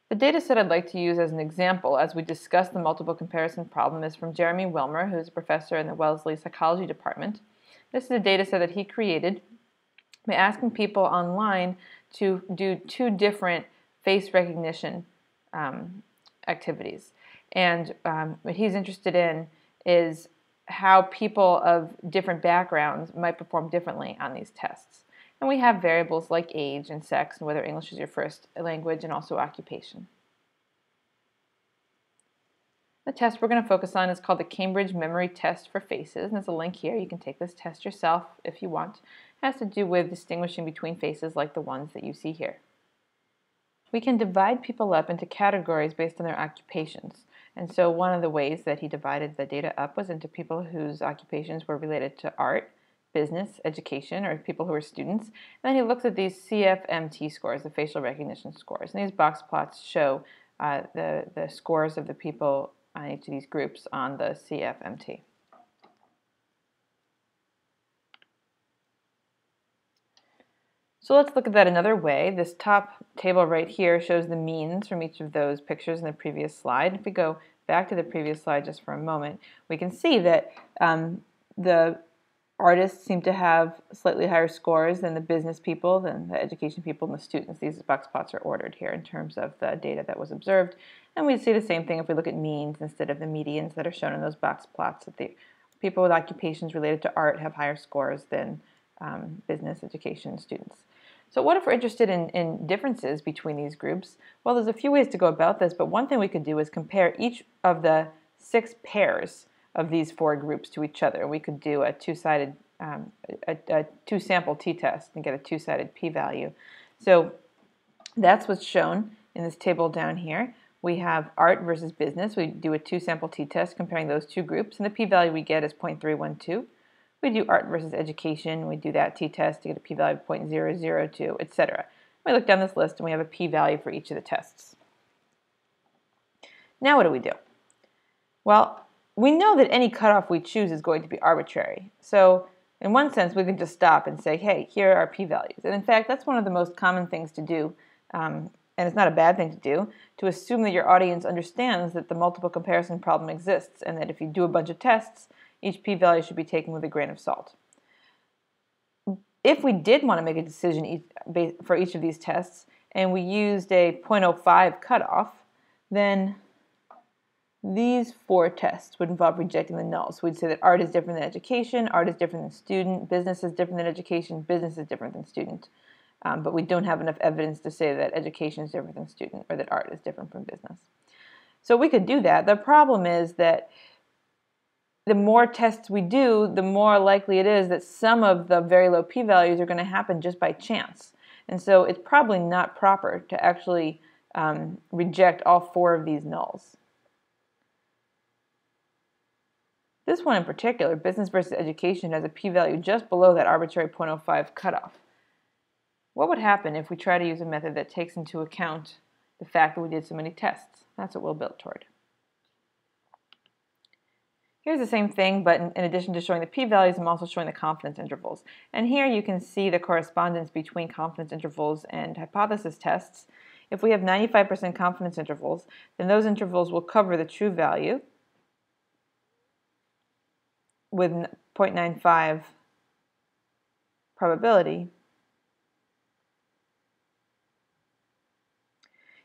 The data set I'd like to use as an example as we discuss the multiple comparison problem is from Jeremy Wilmer, who is a professor in the Wellesley Psychology Department. This is a data set that he created by asking people online to do two different face recognition activities. And what he's interested in is how people of different backgrounds might perform differently on these tests. And we have variables like age and sex and whether English is your first language and also occupation. The test we're going to focus on is called the Cambridge Memory Test for Faces. And there's a link here. You can take this test yourself if you want. It has to do with distinguishing between faces like the ones that you see here. We can divide people up into categories based on their occupations. And so one of the ways that he divided the data up was into people whose occupations were related to art, business, education, or people who are students. And then he looks at these CFMT scores, the facial recognition scores. And these box plots show the scores of the people on each of these groups on the CFMT. So let's look at that another way. This top table right here shows the means from each of those pictures in the previous slide. If we go back to the previous slide just for a moment, we can see that the artists seem to have slightly higher scores than the business people, than the education people, and the students. These box plots are ordered here in terms of the data that was observed. And we see the same thing if we look at means instead of the medians that are shown in those box plots, that the people with occupations related to art have higher scores than business, education, students. So what if we're interested in differences between these groups? Well, there's a few ways to go about this, but one thing we could do is compare each of the 6 pairs of these 4 groups to each other. We could do a two-sided, a two-sample t-test and get a two-sided p-value. So that's what's shown in this table down here. We have art versus business. We do a two-sample t-test comparing those two groups, and the p-value we get is 0.312. We do art versus education. We do that t-test to get a p-value of 0.002, etc. We look down this list and we have a p-value for each of the tests. Now what do we do? Well, we know that any cutoff we choose is going to be arbitrary. So in one sense, we can just stop and say, hey, here are our p-values. And in fact, that's one of the most common things to do, and it's not a bad thing to do, to assume that your audience understands that the multiple comparison problem exists and that if you do a bunch of tests, each p-value should be taken with a grain of salt. If we did want to make a decision for each of these tests and we used a 0.05 cutoff, then these 4 tests would involve rejecting the nulls. So we'd say that art is different than education, art is different than student, business is different than education, business is different than student. But we don't have enough evidence to say that education is different than student or that art is different from business. So we could do that. The problem is that the more tests we do, the more likely it is that some of the very low p-values are going to happen just by chance. And so it's probably not proper to actually reject all 4 of these nulls. This one in particular, business versus education, has a p-value just below that arbitrary 0.05 cutoff. What would happen if we try to use a method that takes into account the fact that we did so many tests? That's what we'll build toward. Here's the same thing, but in addition to showing the p-values, I'm also showing the confidence intervals. And here you can see the correspondence between confidence intervals and hypothesis tests. If we have 95% confidence intervals, then those intervals will cover the true value with 0.95 probability.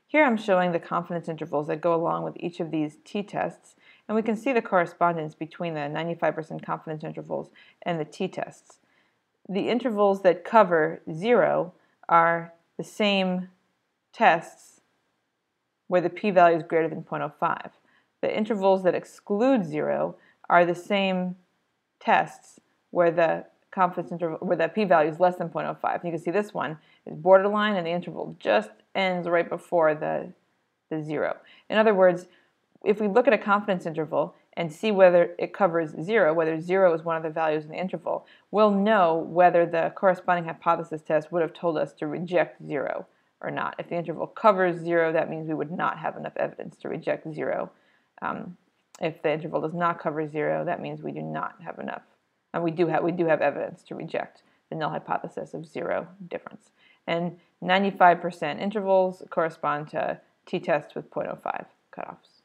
Here I'm showing the confidence intervals that go along with each of these t-tests, and we can see the correspondence between the 95% confidence intervals and the t-tests. The intervals that cover 0 are the same tests where the p-value is greater than 0.05. The intervals that exclude 0 are the same tests where the confidence interval, where the p-value is less than 0.05. And you can see this one is borderline and the interval just ends right before the 0. In other words, if we look at a confidence interval and see whether it covers 0, whether 0 is one of the values in the interval, we'll know whether the corresponding hypothesis test would have told us to reject 0 or not. If the interval covers 0, that means we would not have enough evidence to reject 0. If the interval does not cover 0, that means we do not have enough. And we do have evidence to reject the null hypothesis of 0 difference. And 95% intervals correspond to t-test with 0.05 cutoffs.